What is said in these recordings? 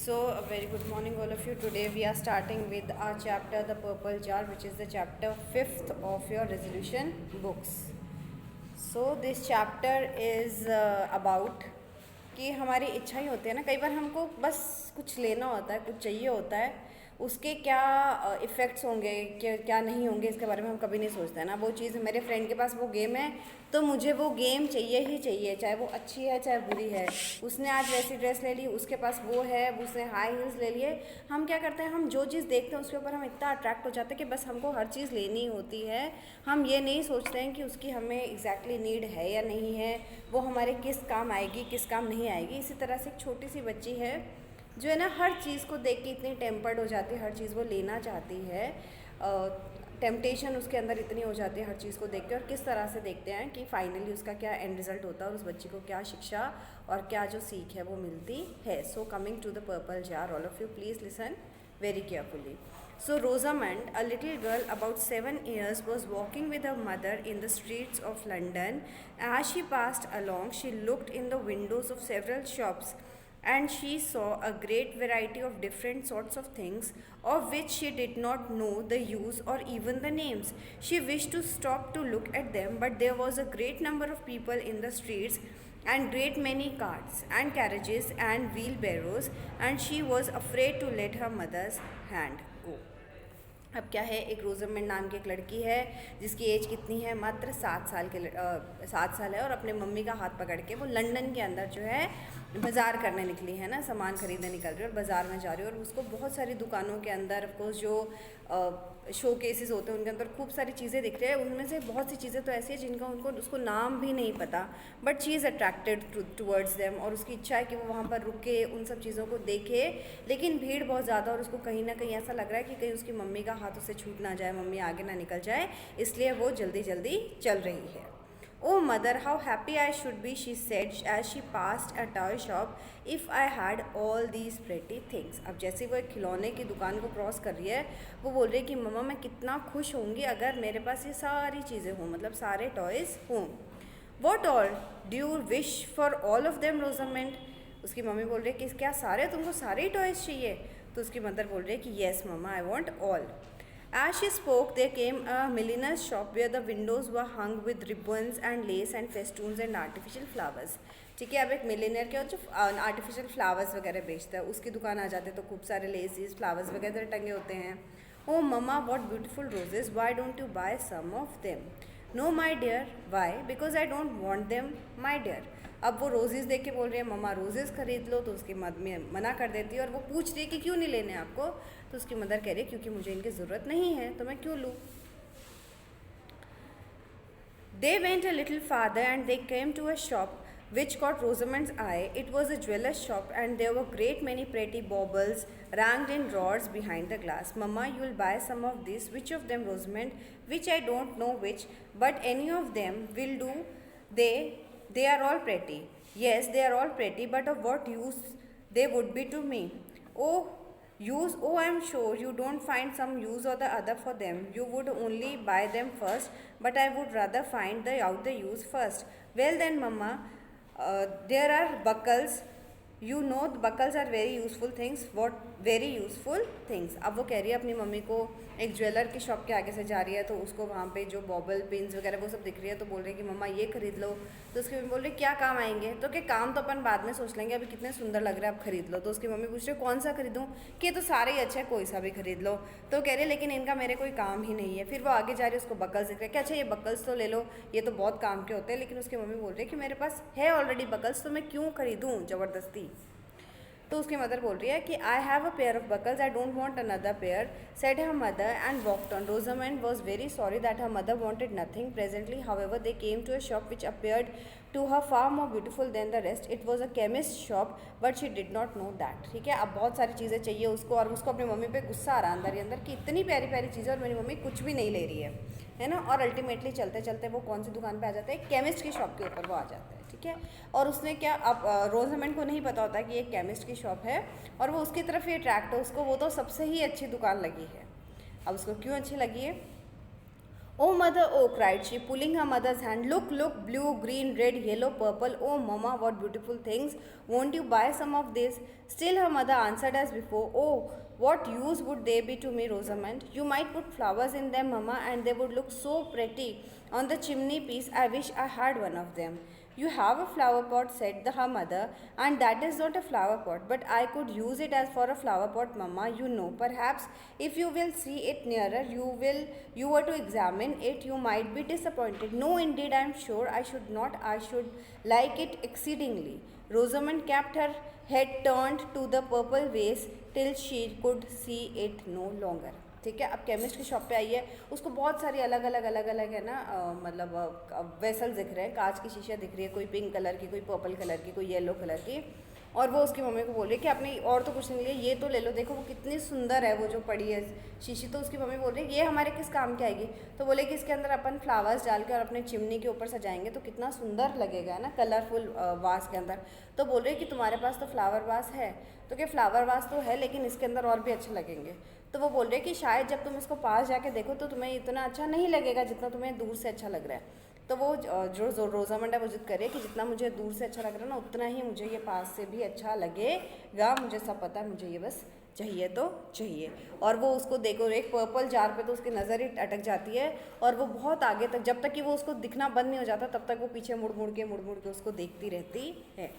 So, a very good morning, all of you. Today we are starting with our chapter, The Purple Jar, which is the chapter 5th of your resolution books. So, this chapter is about कि हमारी इच्छा ही होती है ना, कई बार हमको बस कुछ लेना होता है, कुछ चाहिए होता है, उसके क्या इफ़ेक्ट्स होंगे, क्या नहीं होंगे, इसके बारे में हम कभी नहीं सोचते हैं ना। वो चीज़, मेरे फ्रेंड के पास वो गेम है तो मुझे वो गेम चाहिए ही चाहिए, चाहे वो अच्छी है चाहे बुरी है। उसने आज वैसी ड्रेस ले ली, उसके पास वो है, उसने हाई हील्स ले लिए। हम क्या करते हैं, हम जो चीज़ देखते हैं उसके ऊपर हम इतना अट्रैक्ट हो जाते हैं कि बस हमको हर चीज़ लेनी होती है। हम ये नहीं सोचते हैं कि उसकी हमें एग्जैक्टली नीड है या नहीं है, वो हमारे किस काम आएगी किस काम नहीं आएगी। इसी तरह से एक छोटी सी बच्ची है जो है ना, हर चीज़ को देख के इतनी टेम्पर्ड हो जाती है, हर चीज़ वो लेना चाहती है। टेम्पटेशन उसके अंदर इतनी हो जाती है हर चीज़ को देख के, और किस तरह से देखते हैं कि फाइनली उसका क्या एंड रिजल्ट होता है और उस बच्ची को क्या शिक्षा और क्या जो सीख है वो मिलती है। So coming to the purple jar, all of you please listen very carefully. So Rosamond, a little girl about 7 years, was walking with her mother in the streets of London. As she passed along, she looked in the windows of several shops, and she saw a great variety of different sorts of things, of which she did not know the use or even the names. She wished to stop to look at them, but there was a great number of people in the streets, and great many carts and carriages and wheelbarrows, and she was afraid to let her mother's hand go. अब क्या है, एक रोजमेंड नाम की एक लड़की है जिसकी एज कितनी है, मात्र 7 साल है, और अपने मम्मी का हाथ पकड़ के वो लंदन के अंदर जो है बाज़ार करने निकली है ना, सामान खरीदने निकल रही है और बाज़ार में जा रही है। और उसको बहुत सारी दुकानों के अंदर ऑफकोर्स जो शो केसेस होते हैं उनके अंदर खूब सारी चीज़ें दिख रही है। उनमें से बहुत सी चीज़ें तो ऐसी है जिनका उसको नाम भी नहीं पता, but she is attracted towards them, और उसकी इच्छा है कि वो वहाँ पर रुके, उन सब चीज़ों को देखे। लेकिन भीड़ बहुत ज़्यादा, और उसको कहीं ना कहीं ऐसा लग रहा है कि कहीं उसकी मम्मी का हाथ उसे छूट ना जाए, मम्मी आगे ना निकल जाए, इसलिए वो जल्दी जल्दी चल रही है। Oh mother, how happy I should be, she said as she passed a toy shop, if I had all these pretty things. अब जैसे वो एक खिलौने की दुकान को क्रॉस कर रही है, वो बोल रही है कि मम्मा मैं कितना खुश होंगी अगर मेरे पास ये सारी चीज़ें हों, मतलब सारे टॉयज़ हों। What all? Do you wish for all of them, Rosamond? उसकी मम्मी बोल रही है कि क्या सारे, तुमको सारे ही टॉयज़ चाहिए? तो उसकी मदर बोल रही है कि yes mama, I want all. As she spoke, there came a milliner's shop where the windows were hung with ribbons and lace and festoons and artificial flowers. ठीक है, अब एक मिलीनियर के जो आर्टिफिशियल फ्लावर्स वगैरह बेचता है उसकी दुकान आ जाते हैं तो खूब सारे लेसेस फ्लावर्स वगैरह टंगे होते हैं। Oh mamma, what beautiful roses, why don't you buy some of them? No my dear, why? Because I don't want them my dear. अब वो रोजेज़ देख के बोल रही है मम्मा रोजेज़ खरीद लो, तो उसकी मना कर देती है, और वो पूछ रही है कि क्यों नहीं लेने आपको, तो उसकी मदर कह रही है क्योंकि मुझे इनकी ज़रूरत नहीं है तो मैं क्यों लूँ. They went a little farther and they came to a shop which caught Rosamond's eye. It was a jeweler's shop, and there were great many pretty baubles ranged in drawers behind the glass. Mama, you will buy some of these. Which of them, Rosamond? Which? I don't know which, but any of them will do. They are all pretty. Yes, they are all pretty, but of what use they would be to me? Oh, use? Oh, I am sure you don't find some use or the other for them. You would only buy them first, but I would rather find out the use first. Well then, Mama, there are buckles. You know the buckles are very useful things. What very useful things? अब वो कह रही है अपनी mummy को, एक jeweller की shop के आगे से जा रही है तो उसको वहाँ पे जो बॉबल पिन्स वगैरह वो सब दिख रही है, तो बोल रही है कि मम्मा ये खरीद लो. तो उसकी मम्मी बोल रही है क्या काम आएंगे? तो क्या काम तो अपन बाद में सोच लेंगे, अभी कितने सुंदर लग रहा है, आप खरीद लो. तो उसकी मम्मी पूछ रही है कौन सा खरीदूँ, कि ये तो सारे ही अच्छे हैं, कोई सा भी खरीद लो. तो कह रही है लेकिन इनका मेरे कोई काम ही नहीं है. फिर वो आगे जा रही है, उसको बकल्स दिख रहे हैं कि अच्छा ये बकल्स तो ले लो, ये तो बहुत काम के होते हैं. लेकिन उसकी मम्मी बोल रही है कि मेरे पास है ऑलरेडी बकल्स, तो मैं क्यों खरीदूँ ज़बरदस्ती. तो उसकी मदर बोल रही है कि I have a pair of buckles, I don't want another pair, said her mother and walked on. Rosamond was very sorry that her mother wanted nothing. Presently however they came to a shop which appeared to her far more beautiful than the rest. It was a chemist shop, but she did not know that. ठीक है, अब बहुत सारी चीज़ें चाहिए उसको, और उसको अपनी मम्मी पे गुस्सा आ रहा है अंदर ही अंदर कि इतनी प्यारी प्यारी चीज़ें और मेरी मम्मी कुछ भी नहीं ले रही है ना. और अल्टीमेटली चलते चलते वो कौन सी दुकान पे आ जाता है, केमिस्ट की शॉप के ऊपर वो आ जाता है. ठीक है, और उसने क्या, अब रोजामेंड को नहीं पता होता कि ये केमिस्ट की शॉप है, और वो उसकी तरफ ही अट्रैक्ट है, उसको वो तो सबसे ही अच्छी दुकान लगी है. अब उसको क्यों अच्छी लगी है? Oh mother, oh, cried she, pulling her mother's hand. Look, look, blue, green, red, yellow, purple. Oh mama, what beautiful things. Won't you buy some of this? Still her mother answered as before. Oh, what use would they be to me, Rosamond? You might put flowers in them, mama, and they would look so pretty on the chimney piece. I wish I had one of them. You have a flower pot, said her mother, and that is not a flower pot, but I could use it as for a flower pot, mamma. You know, perhaps if you will see it nearer, you were to examine it, you might be disappointed. No, indeed, I am sure I should not. I should like it exceedingly. Rosamond kept her head turned to the purple vase till she could see it no longer. ठीक है, अब chemist की shop पे आई है, उसको बहुत सारी अलग अलग है ना मतलब वेसल्स दिख रहे हैं, कांच की शीशा दिख रही है, कोई पिंक कलर की, कोई पर्पल कलर की, कोई येलो कलर की, और वो उसकी मम्मी को बोल रही है कि आपने और तो कुछ नहीं लिया, ये तो ले लो, देखो वो कितनी सुंदर है वो जो पड़ी है शीशी। तो उसकी मम्मी बोल रही है ये हमारे किस काम की आएगी? तो बोले कि इसके अंदर अपन फ्लावर्स डाल के और अपने चिमनी के ऊपर सजाएंगे तो कितना सुंदर लगेगा, है ना, कलरफुल वास के अंदर। तो बोल रही है कि तुम्हारे पास तो फ्लावर वास है, तो क्या फ्लावर वास तो है लेकिन इसके अंदर और भी अच्छे लगेंगे। तो वो बोल रहे कि शायद जब तुम इसको पास जाके देखो तो तुम्हें इतना अच्छा नहीं लगेगा जितना तुम्हें दूर से अच्छा लग रहा है। तो वो जो रोजामंड है वो जिद करे कि जितना मुझे दूर से अच्छा लग रहा है ना उतना ही मुझे ये पास से भी अच्छा लगेगा, मुझे सब पता है, मुझे ये बस चाहिए तो चाहिए। और वो उसको देखो एक पर्पल जार पे तो उसकी नज़र ही अटक जाती है और वो बहुत आगे तक, जब तक कि वो उसको दिखना बंद नहीं हो जाता तब तक वो पीछे मुड़ मुड़ के उसको देखती रहती है।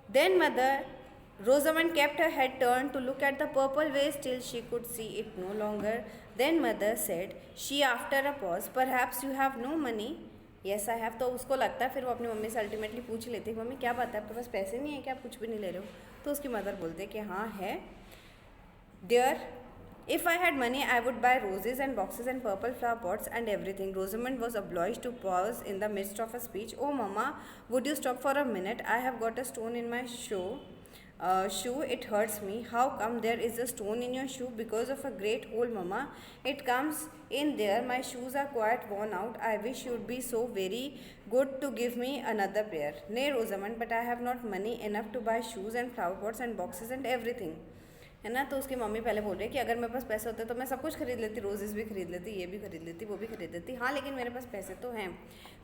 Then mother Rosamond kept her head turned to look at the purple vase till she could see it no longer. Then mother said, she after a pause, perhaps you have no money? Yes, I have. तो उसको लगता है, फिर वो अपनी mummy से ultimately पूछ लेती है, मम्मी क्या बात है, आपके पास पैसे नहीं है क्या, आप कुछ भी नहीं ले रहे हो? तो उसकी मदर बोलते कि हाँ है। Dear, if I had money, I would buy roses and boxes and purple flower pots and everything. Rosamond was obliged to pause in the midst of a speech. Oh, Mama, would you stop for a minute? I have got a stone in my shoe. It hurts me. How come there is a stone in your shoe? Because of a great hole, Mama. It comes in there. My shoes are quite worn out. I wish you'd be so very good to give me another pair. Nay, Rosamond, but I have not money enough to buy shoes and flower pots and boxes and everything. है ना। तो उसकी mummy पहले बोल रही है कि अगर मेरे पास पैसे होते तो मैं सब कुछ खरीद लेती, रोजेज़ भी खरीद लेती, ये भी खरीद लेती, वो भी खरीद लेती, हाँ लेकिन मेरे पास पैसे तो हैं।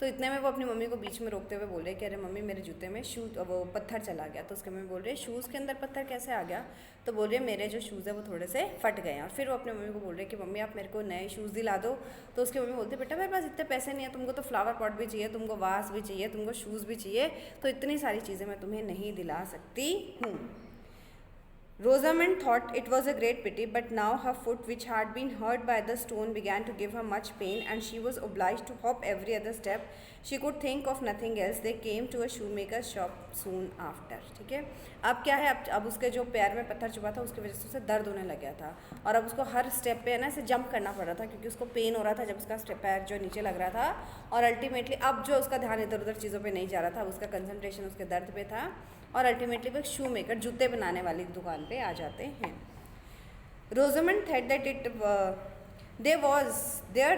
तो इतने में वो अपनी मम्मी को बीच में रोकते हुए बोल रहे कि अरे मम्मी मेरे जूते में वो पत्थर चला गया। तो उसकी मम्मी बोल रही है शूज़ के अंदर पत्थर कैसे आ गया? तो बोल रही है मेरे जो शूज़ है वो थोड़े से फट गए हैं। और फिर वो अपनी मम्मी को बोल रहे कि मम्मी आप मेरे को नए शूज़ दिला दो। तो उसकी मम्मी बोलती बेटा मेरे पास इतने पैसे नहीं है, तुमको तो फ्लावर पॉट भी चाहिए, तुमको वास भी चाहिए, तुमको शूज़ भी चाहिए, तो इतनी सारी चीज़ें मैं तुम्हें नहीं दिला सकती हूँ। Rosamond thought it was a great pity, but now her foot, which had been hurt by the stone, began to give her much pain, and she was obliged to hop every other step. She could think of nothing else. They came to a shoemaker's shop soon after. ठीक है, अब क्या है, अब उसके जो पैर में पत्थर चुभा था उसकी वजह से उसे दर्द होने लग गया था, और अब उसको हर स्टेप पे है ना ऐसे जंप करना पड़ रहा था क्योंकि उसको पेन हो रहा था जब उसका पैर जो नीचे लग रहा था। और अल्टीमेटली अब जो उसका ध्यान इधर उधर चीज़ों पे नहीं जा रहा था, उसका कंसंट्रेशन उसके दर्द पे था, और अल्टीमेटली वो शू मेकर जूते बनाने वाली दुकान पे आ जाते हैं। Rosamond thought that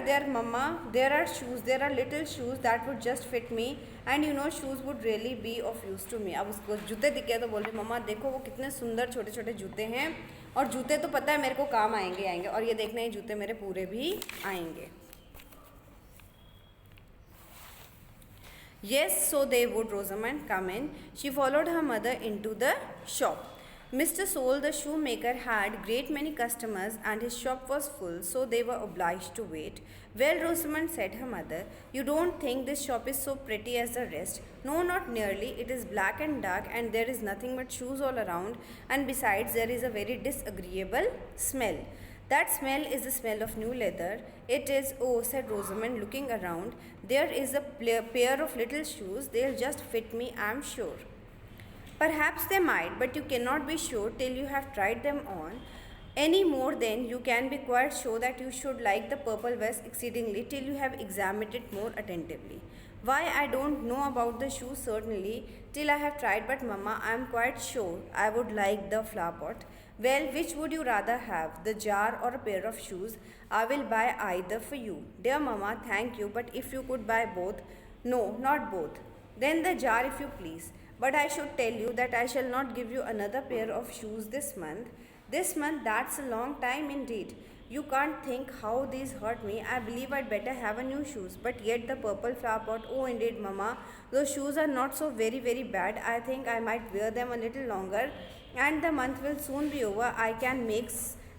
there mama, there are shoes, there are little shoes that would just fit me, and you know shoes would really be of use to me. अब उसको जूते दिखे तो बोल रही मम्मा देखो वो कितने सुंदर छोटे छोटे जूते हैं, और जूते तो पता है मेरे को काम आएंगे, और ये देखना ये जूते मेरे पूरे भी आएंगे। Yes, so they would. Rosamond come in. She followed her mother into the shop. Mr. Soule, the shoemaker, had great many customers and his shop was full, so they were obliged to wait. Well, Rosamond, said her mother, you don't think this shop is so pretty as the rest? No, not nearly. It is black and dark and there is nothing but shoes all around, and besides there is a very disagreeable smell. That smell is the smell of new leather. It is, oh, said Rosamond, looking around. There is a pair of little shoes. They'll just fit me, I'm sure. Perhaps they might, but you cannot be sure till you have tried them on. Any more than you can be quite sure that you should like the purple vest exceedingly till you have examined it more attentively. Why, I don't know about the shoes certainly till I have tried, but Mamma, I am quite sure I would like the flower pot. Well, which would you rather have, the jar or a pair of shoes? I will buy either for you. Dear Mamma, thank you, but if you could buy both. No, not both. Then the jar if you please. But I should tell you that I shall not give you another pair of shoes this month. This month, that's a long time indeed. You can't think how these hurt me. I believe I'd better have a new shoes. But yet the purple flower pot, oh indeed mama, those shoes are not so very bad. I think I might wear them a little longer and the month will soon be over. I can make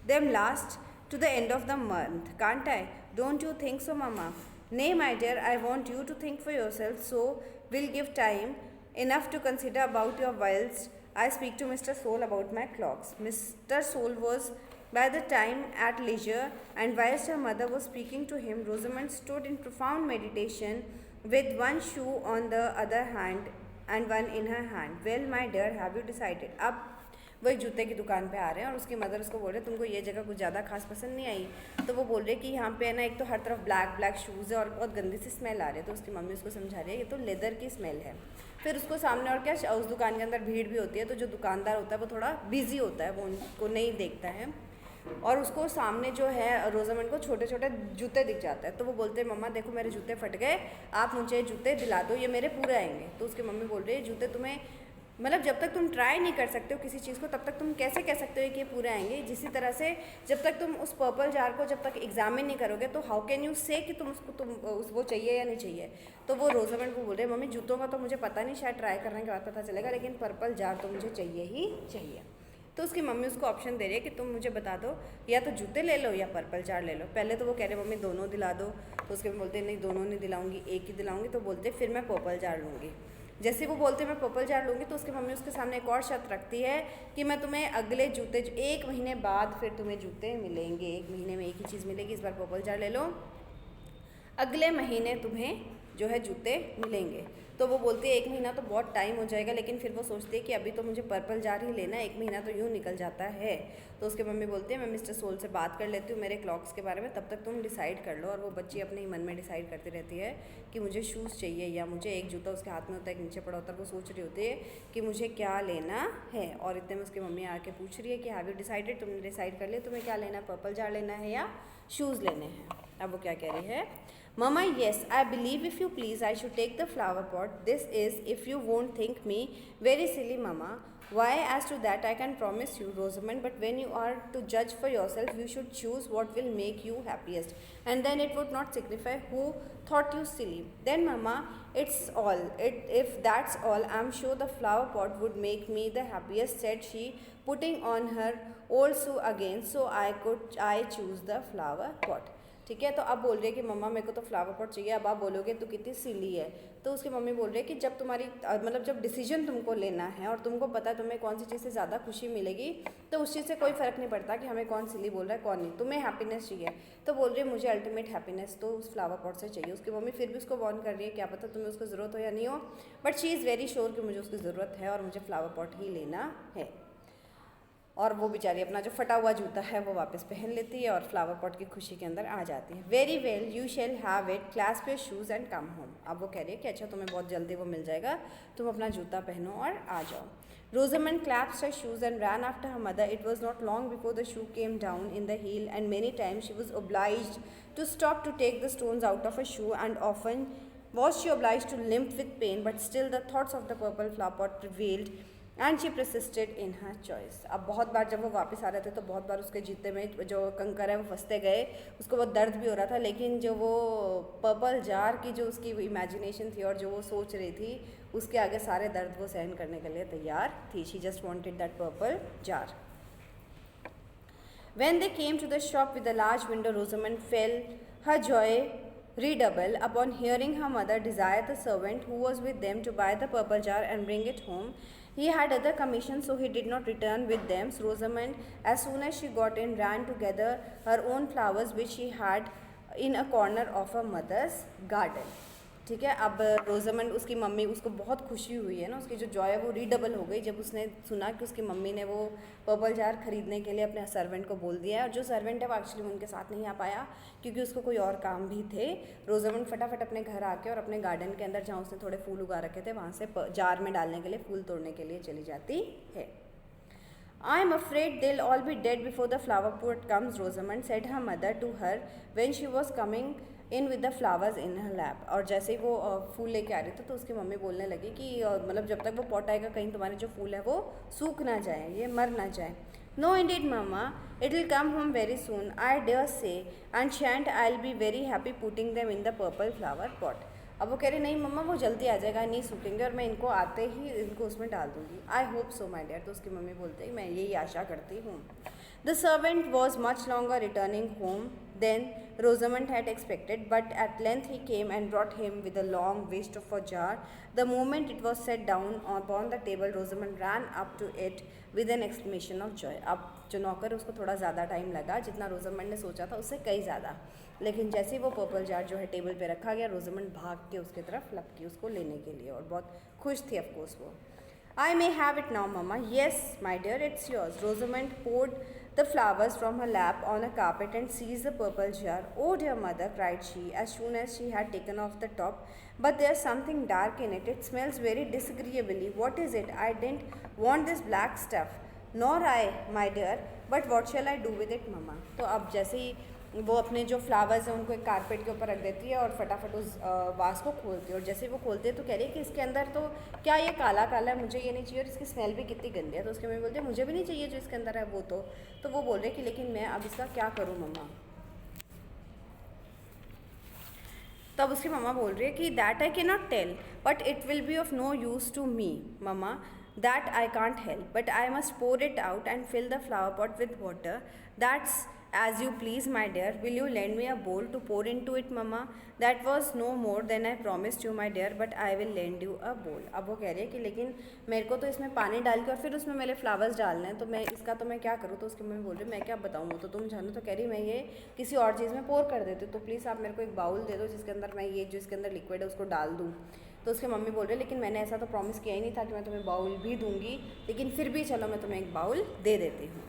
them last to the end of the month, can't I? Don't you think so, mama? Nay, my dear, I want you to think for yourself, so we'll give time enough to consider about your whilst I speak to Mr. Soul about my clocks. Mr. Soul was by the time at leisure, and whilst her mother was speaking to him, Rosamond stood in profound meditation with one shoe on the other hand and one in her hand. Well, my dear, have you decided? अब वही जूते की दुकान पे आ रहे हैं और उसकी मदर उसको बोल रहे तुमको ये जगह कुछ ज़्यादा खास पसंद नहीं आई? तो वो बोल रहे कि यहाँ पे है ना, एक तो हर तरफ ब्लैक शूज़ है और बहुत गंदी सी स्मेल आ रही है। तो उसकी मम्मी उसको समझा रही है ये तो लेदर की स्मेल है। फिर उसको सामने और क्या, उस दुकान के अंदर भीड़ भी होती है, तो जो दुकानदार होता है वो थोड़ा बिजी होता है, वो उनको नहीं देखता है और उसको सामने जो है रोजामंड को छोटे छोटे जूते दिख जाते हैं। तो वो बोलते हैं मम्मा देखो मेरे जूते फट गए, आप मुझे जूते दिला दो, ये मेरे पूरे आएंगे। तो उसकी मम्मी बोल रही है जूते तुम्हें, मतलब जब तक तुम ट्राई नहीं कर सकते हो किसी चीज़ को तब तक तुम कैसे कह सकते हो कि ये पूरे आएंगे? जिसी तरह से जब तक तुम उस पर्पल जार को जब तक एग्जामिन नहीं करोगे तो हाउ कैन यू से कि वो चाहिए या नहीं चाहिए। तो वो रोजामंड को बोल रहे मम्मी जूतों का तो मुझे पता नहीं, शायद ट्राई करने के बाद पता चलेगा, लेकिन पर्पल जार तो मुझे चाहिए ही चाहिए। तो उसकी मम्मी उसको ऑप्शन दे रही है कि तुम मुझे बता दो या तो जूते ले लो या पर्पल जार ले लो। पहले तो वो कह रहे मम्मी दोनों दिला दो, तो उसके बोलते नहीं दोनों नहीं दिलाऊंगी, एक ही दिलाऊंगी। तो बोलते फिर मैं पर्पल जार लूँगी। जैसे वो बोलते मैं पर्पल जार लूँगी तो उसकी मम्मी उसके सामने एक और शर्त रखती है कि मैं तुम्हें अगले जूते 1 महीने बाद फिर तुम्हें जूते मिलेंगे, 1 महीने में एक ही चीज़ मिलेगी, इस बार पर्पल जार ले लो, अगले महीने तुम्हें जो है जूते मिलेंगे। तो वो बोलती है 1 महीना तो बहुत टाइम हो जाएगा, लेकिन फिर वो सोचती है कि अभी तो मुझे पर्पल जार ही लेना है, 1 महीना तो यूँ निकल जाता है। तो उसके मम्मी बोलती है मैं मिस्टर सोल से बात कर लेती हूँ मेरे क्लॉक्स के बारे में, तब तक तुम डिसाइड कर लो। और वो बच्ची अपने ही मन में डिसाइड करती रहती है कि मुझे शूज़ चाहिए या मुझे, एक जूता उसके हाथ में होता है, एक नीचे पड़ा होता है, वो सोच रही होती है कि मुझे क्या लेना है। और इतने में उसकी मम्मी आके पूछ रही है कि हैव यू डिसाइडेड, तुमने डिसाइड कर लिया तुम्हें क्या लेना है, पर्पल जार लेना है या शूज़ लेने हैं? अब वो क्या कह रही है, Mama, yes, I believe if you please I should take the flower pot. This is if you won't think me very silly, Mama. Why, as to that I can promise you, Rosamond, but when you are to judge for yourself, you should choose what will make you happiest, and then it would not signify who thought you silly. Then, Mama, it's all. If that's all, I'm sure the flower pot would make me the happiest, said she, putting on her old shoe again, so I choose the flower pot. ठीक है, तो अब बोल रही है कि मम्मा मेरे को तो फ्लावर पॉट चाहिए। अब आप बोलोगे तू कितनी सिली है। तो उसकी मम्मी बोल रही है कि जब तुम्हारी मतलब जब डिसीजन तुमको लेना है और तुमको पता है तुम्हें कौन सी चीज़ से ज़्यादा खुशी मिलेगी, तो उस चीज़ से कोई फ़र्क नहीं पड़ता कि हमें कौन सिली बोल रहा है कौन नहीं, तुम्हें हैप्पीनेस चाहिए। तो बोल रही है मुझे अल्टीमेट हैप्पीनेस तो उस फ्लावर पॉट से चाहिए। उसकी मम्मी फिर भी उसको वार्न कर रही है क्या पता तुम्हें उसकी ज़रूरत हो या नहीं हो, but she is very sure कि मुझे उसकी ज़रूरत है और मुझे फ्लावर पॉट ही लेना है। और वो बेचारी अपना जो फटा हुआ जूता है वो वापस पहन लेती है और फ्लावर पॉट की खुशी के अंदर आ जाती है। Very well, you shall have it, clasp your shoes and come home. अब वो कह रही है कि अच्छा तुम्हें बहुत जल्दी वो मिल जाएगा, तुम अपना जूता पहनो और आ जाओ। Rosamond clasped her shoes and ran after her mother. It was not long before the shoe came down in the heel, and many times she was obliged to stop to take the stones out of her shoe, and often was she obliged to limp with pain, but still the thoughts of the purple flower pot prevailed. And she persisted in her choice. अब बहुत बार जब वो वापस आ रहे थे तो बहुत बार उसके जूते में जो कंकर है वो फंसते गए, उसको बहुत दर्द भी हो रहा था, लेकिन जो वो पर्पल जार की जो उसकी इमेजिनेशन थी और जो वो सोच रही थी उसके आगे सारे दर्द वो सहन करने के लिए तैयार थी। She just wanted that purple jar. When they came to the shop with the large window, Rosamond felt her joy redouble upon hearing her mother desire the servant who was with them to buy the purple jar and bring it home. He had other commissions, so he did not return with them. So Rosamond, as soon as she got in, ran to gather her own flowers which she had in a corner of her mother's garden. ठीक है, अब Rosamond उसकी mummy, उसको बहुत खुशी हुई है ना, उसकी जो जॉय है वो रीडबल हो गई जब उसने सुना कि उसकी मम्मी ने वो पर्पल जार खरीदने के लिए अपने सर्वेंट को बोल दिया है। और जो सर्वेंट है वो एक्चुअली उनके साथ नहीं आ पाया क्योंकि उसको कोई और काम भी थे। रोजामंड फटाफट अपने घर आके और अपने गार्डन के अंदर जहाँ उसने थोड़े फूल उगा रखे थे वहाँ से जार में डालने के लिए, फूल तोड़ने के लिए चली जाती है। I am afraid they'll all be dead before the flower pot comes, Rosamond said her mother to her when she was coming in with the flowers in her lap. और जैसे ही वो फूल लेके आ रही थी तो उसकी मम्मी बोलने लगी कि मतलब जब तक वो पॉट आएगा कहीं तुम्हारे जो फूल है वो सूख ना जाए, ये मर ना जाए। No, indeed, Mama. It will come home very soon, I dare say, and shan't I'll be very happy putting them in the purple flower pot. अब वो कह रही नहीं मम्मा वो जल्दी आ जाएगा, नहीं सूखेंगे और मैं इनको आते ही इनको उसमें डाल दूँगी. I hope so my dear. तो उसकी मम्मी बोलते हैं मैं यही आशा करती हूँ. The servant was much longer returning home than Rosamond had expected, but at length he came and brought him with a long wished for jar. The moment it was set down upon the table, Rosamond ran up to it with an exclamation of joy. अब जो नौकर उसको थोड़ा ज़्यादा time लगा, जितना रोजमंड ने सोचा था उससे कई ज़्यादा, लेकिन जैसे ही वो पर्पल जार जो है टेबल पे रखा गया, रोजमंड भाग के उसके तरफ लपकी उसको लेने के लिए, और बहुत खुश थी ऑफकोर्स वो. I may have it now, Mama. Yes, my dear, it's yours. Rosamond poured the flowers from her lap on a carpet and seized the purple jar. Oh, dear mother, cried she, as soon as she had taken off the top. But there's something dark in it. It smells very disagreeably. What is it? I didn't want this black stuff. Nor I, my dear. But what shall I do with it, Mama? तो अब जैसे ही वो अपने जो flowers हैं उनको एक carpet के ऊपर रख देती है और फटाफट उस वास को खोलती है, और जैसे ही वो खोलती है तो कह रही है कि इसके अंदर तो क्या ये काला काला है, मुझे ये नहीं चाहिए, और इसकी स्मेल भी कितनी गंदी है. तो उसके मम्मी बोलती है मुझे भी नहीं चाहिए जो इसके अंदर है वो. तो वो बोल रहे कि लेकिन मैं अब इसका क्या करूँ मम्मा. तब उसकी मम्मा बोल रही है कि that I cannot tell, but it will be of no use to me mama. That I can't help, but I must pour it out and fill the flower pot with water. That's as you please, my dear. Will you lend me a bowl to pour into it, Mama? That was no more than I promised you, my dear, but I will lend you a bowl. अब वो कह रही है कि लेकिन मेरे को तो इसमें पानी डाल के और फिर उसमें मेरे फ्लावर्स डालने हैं, तो मैं इसका तो मैं क्या करूँ. तो उसकी मम्मी बोल रही मैं क्या बताऊँ, वो तो तुम जानो. तो कह रही मैं ये किसी और चीज़ में पोर कर देती हूँ, तो प्लीज़ आप मेरे को एक बाउल दे दो जिसके अंदर मैं ये जो इसके अंदर लिक्विड है उसको डाल दूँ. तो उसके मम्मी बोल रहे लेकिन मैंने ऐसा तो प्रॉमिस किया ही नहीं था कि मैं तुम्हें बाउल भी दूंगी, लेकिन फिर भी चलो मैं तुम्हें एक बाउल दे देती हूँ.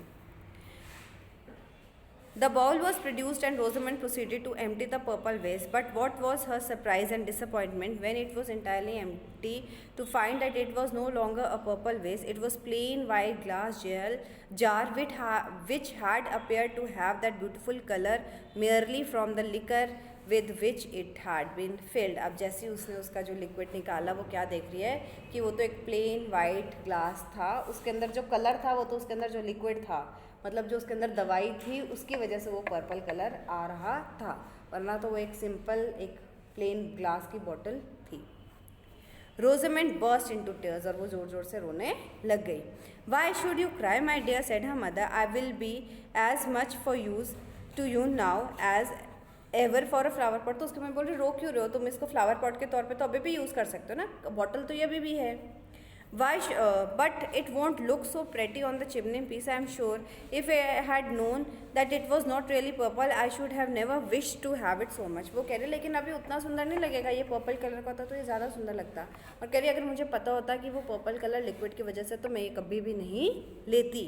The bowl was produced and Rosamond proceeded to empty the purple vase, but what was her surprise and disappointment when it was entirely empty to find that it was no longer a purple vase. It was plain white glass jar which had appeared to have that beautiful color merely from the liquor with which it had been filled. अब जैसे ही उसने उसका जो liquid निकाला वो क्या देख रही है कि वो तो एक प्लेन वाइट ग्लास था, उसके अंदर जो कलर था वो तो उसके अंदर जो लिक्विड था, मतलब जो उसके अंदर दवाई थी उसकी वजह से वो पर्पल कलर आ रहा था, वरना तो वो एक सिंपल एक प्लेन ग्लास की बॉटल थी. रोजमेंट बर्स्ट इनटू टीयर्स, और वो ज़ोर ज़ोर से रोने लग गई. Why should you cry my dear, said her mother. I will be as much for use to you now as ever for a flower pot. तो उसके मैं बोल रही रो क्यों रहे हो, तुम इसको फ्लावर पॉट के तौर पे तो अभी भी यूज़ कर सकते हो ना, बॉटल तो ये अभी भी है. But it won't look so pretty on the chimney piece, I am sure. If I had known that it was not really purple, I should have never wished to have it so much. वो कह रही लेकिन अभी उतना सुंदर नहीं लगेगा, ये पर्पल कलर का होता तो ये ज़्यादा सुंदर लगता. और कह रही अगर मुझे पता होता कि वो पर्पल कलर लिक्विड की वजह से तो मैं ये कभी भी नहीं लेती.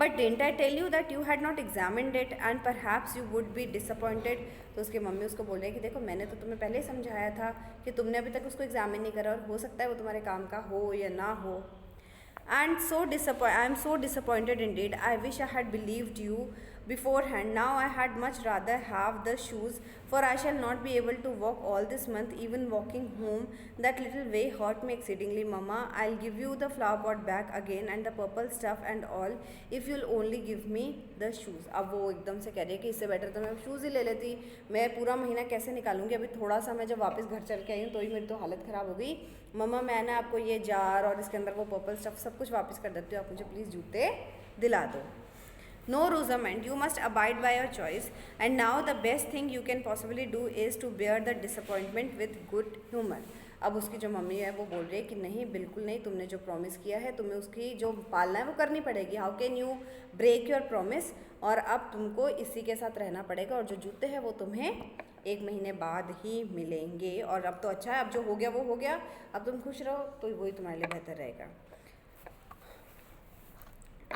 But didn't I tell you that you had not examined it and perhaps you would be disappointed. तो उसकी मम्मी उसको बोल रही है कि देखो मैंने तो तुम्हें पहले ही समझाया था कि तुमने अभी तक उसको एग्जामिन नहीं करा, और हो सकता है वो तुम्हारे काम का हो या ना हो. And I am so disappointed indeed. I wish I had believed you beforehand. Now I had much rather have the shoes, for I shall not be able to walk all this month. Even walking home that little way hurt me exceedingly. Mama, I'll give you the flower pot back again and the purple stuff and all, if you'll only give me the shoes. अब वो एकदम से कह रही है कि इससे better तो मैं शूज़ ही ले लेती, मैं पूरा महीना कैसे निकालूंगी, अभी थोड़ा सा मैं जब वापस घर चल के आई हूँ तो ही मेरी तो हालत ख़राब हो गई. मम्मा मैं ना आपको ये जार और इसके अंदर वो पर्पल स्टफ सब कुछ वापस कर देती हूँ, आप मुझे प्लीज़ जूते दिला दो. No, Rosamond, you must abide by your choice, and now the best thing you can possibly do is to bear the disappointment with good humor. अब उसकी जो मम्मी है वो बोल रही है कि नहीं बिल्कुल नहीं, तुमने जो प्रॉमिस किया है तुम्हें उसकी जो पालना है वो करनी पड़ेगी. How can you break your promise, और अब तुमको इसी के साथ रहना पड़ेगा, और जो जूते हैं वो तुम्हें 1 महीने बाद ही मिलेंगे. और अब तो अच्छा है, अब जो हो गया वो हो गया, अब तुम खुश रहो तो वही तुम्हारे लिए बेहतर रहेगा.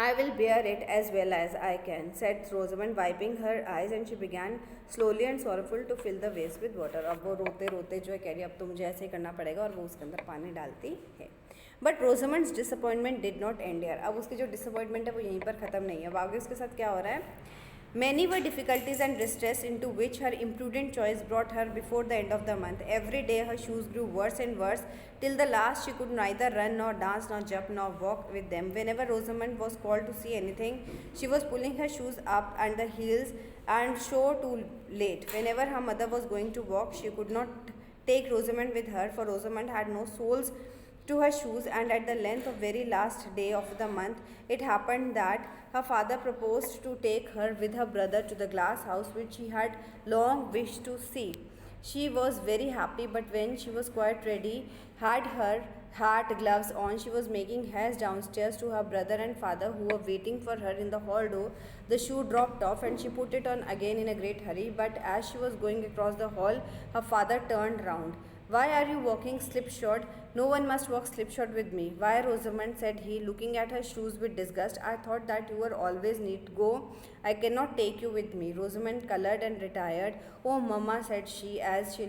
I will bear it as well as I can, said Rosamond, wiping her eyes, and she began slowly and sorrowful to fill the vase with water. अब वो रोते रोते जो है कह रही अब तो मुझे ऐसे ही करना पड़ेगा, और वो उसके अंदर पानी डालती है. But Rosamond's disappointment did not end here. अब उसकी जो डिसअपॉइंटमेंट है वो यहीं पर ख़त्म नहीं है, अब आगे उसके साथ क्या हो रहा है. Many were difficulties and distress into which her imprudent choice brought her before the end of the month. Every day her shoes grew worse and worse, till the last she could neither run nor dance nor jump nor walk with them. Whenever Rosamond was called to see anything, she was pulling her shoes up and the heels and sure too late. Whenever her mother was going to walk, she could not take Rosamond with her, for Rosamond had no soles to her shoes, and at the length of very last day of the month it happened that her father proposed to take her with her brother to the glass house which she had long wished to see. She was very happy, but when she was quite ready, had her hat, gloves on, she was making haste downstairs to her brother and father who were waiting for her in the hall door. The shoe dropped off and she put it on again in a great hurry, but as she was going across the hall, her father turned round. "Why are you walking slipshod? No one must walk slipshod with me." "Why, Rosamond," said he, looking at her shoes with disgust, "I thought that you were always neat. Go, I cannot take you with me." Rosamond coloured and retired. "Oh, mamma," said she, as she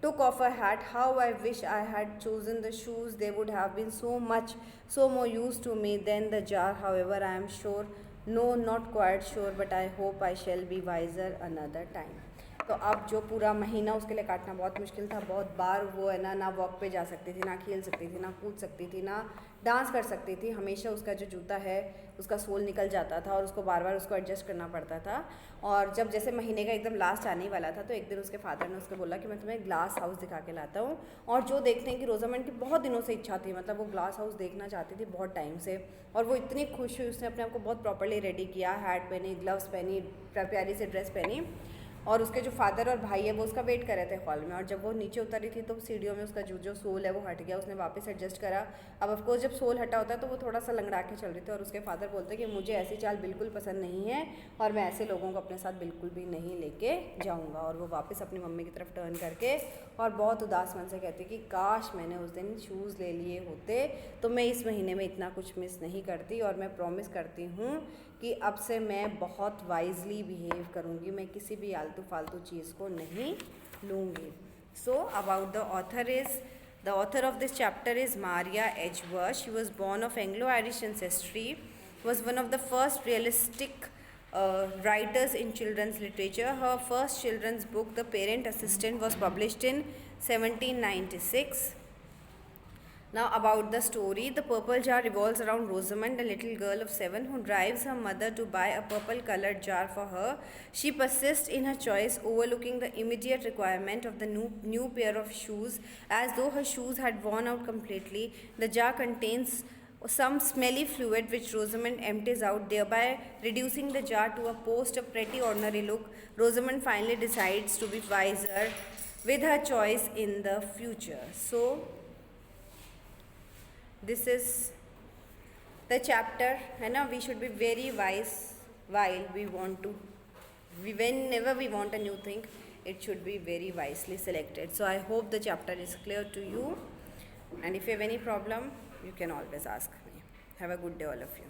took off her hat, "how I wish I had chosen the shoes. They would have been so more use to me than the jar. However, I am sure, no, not quite sure, but I hope I shall be wiser another time." तो अब जो पूरा महीना उसके लिए काटना बहुत मुश्किल था। बहुत बार वो है ना वॉक पे जा सकती थी, ना खेल सकती थी, ना कूद सकती थी, ना डांस कर सकती थी। हमेशा उसका जो जूता है उसका सोल निकल जाता था और उसको बार बार उसको एडजस्ट करना पड़ता था। और जब जैसे महीने का एकदम लास्ट आने वाला था तो एक दिन उसके फादर ने उसको बोला कि मैं तुम्हें ग्लास हाउस दिखा के लाता हूँ। और जो देखते हैं कि रोजामंड की बहुत दिनों से इच्छा थी, मतलब वो ग्लास हाउस देखना चाहती थी बहुत टाइम से, और वो इतनी खुश हुई। उसने अपने आप को बहुत प्रॉपरली रेडी किया, हैट पहनी, ग्लव्स पहनी, प्यारी से ड्रेस पहनी, और उसके जो फादर और भाई है वो उसका वेट कर रहे थे हॉल में। और जब वो नीचे उतरी थी तो सीढ़ियों में उसका जो सोल है वो हट गया। उसने वापस एडजस्ट करा। अब ऑफकोर्स जब सोल हटा होता है तो वो थोड़ा सा लंगड़ा के चल रही थी, और उसके फादर बोलते कि मुझे ऐसी चाल बिल्कुल पसंद नहीं है और मैं ऐसे लोगों को अपने साथ बिल्कुल भी नहीं लेके जाऊँगा। और वो वापस अपनी मम्मी की तरफ टर्न करके और बहुत उदास मन से कहती कि काश मैंने उस दिन शूज़ ले लिए होते तो मैं इस महीने में इतना कुछ मिस नहीं करती, और मैं प्रॉमिस करती हूँ कि अब से मैं बहुत वाइजली बिहेव करूँगी, मैं किसी भी आलतू फालतू चीज़ को नहीं लूँगी। So about the author of this chapter is Maria Edgeworth. She was born of Anglo-Irish ancestry, was one of the first realistic writers in children's literature. Her first children's book, The Parent Assistant, was published in 1796. Now about the story. The purple jar revolves around Rosamond, a little girl of 7 who drives her mother to buy a purple colored jar for her. She persists in her choice, overlooking the immediate requirement of the new pair of shoes, as though her shoes had worn out completely. The jar contains some smelly fluid which Rosamond empties out, thereby reducing the jar to a post of pretty ordinary look. Rosamond finally decides to be wiser with her choice in the future. So this is the chapter, है ना. We should be very wise while whenever we want a new thing, it should be very wisely selected. So I hope the chapter is clear to you, and if you have any problem you can always ask me. Have a good day all of you.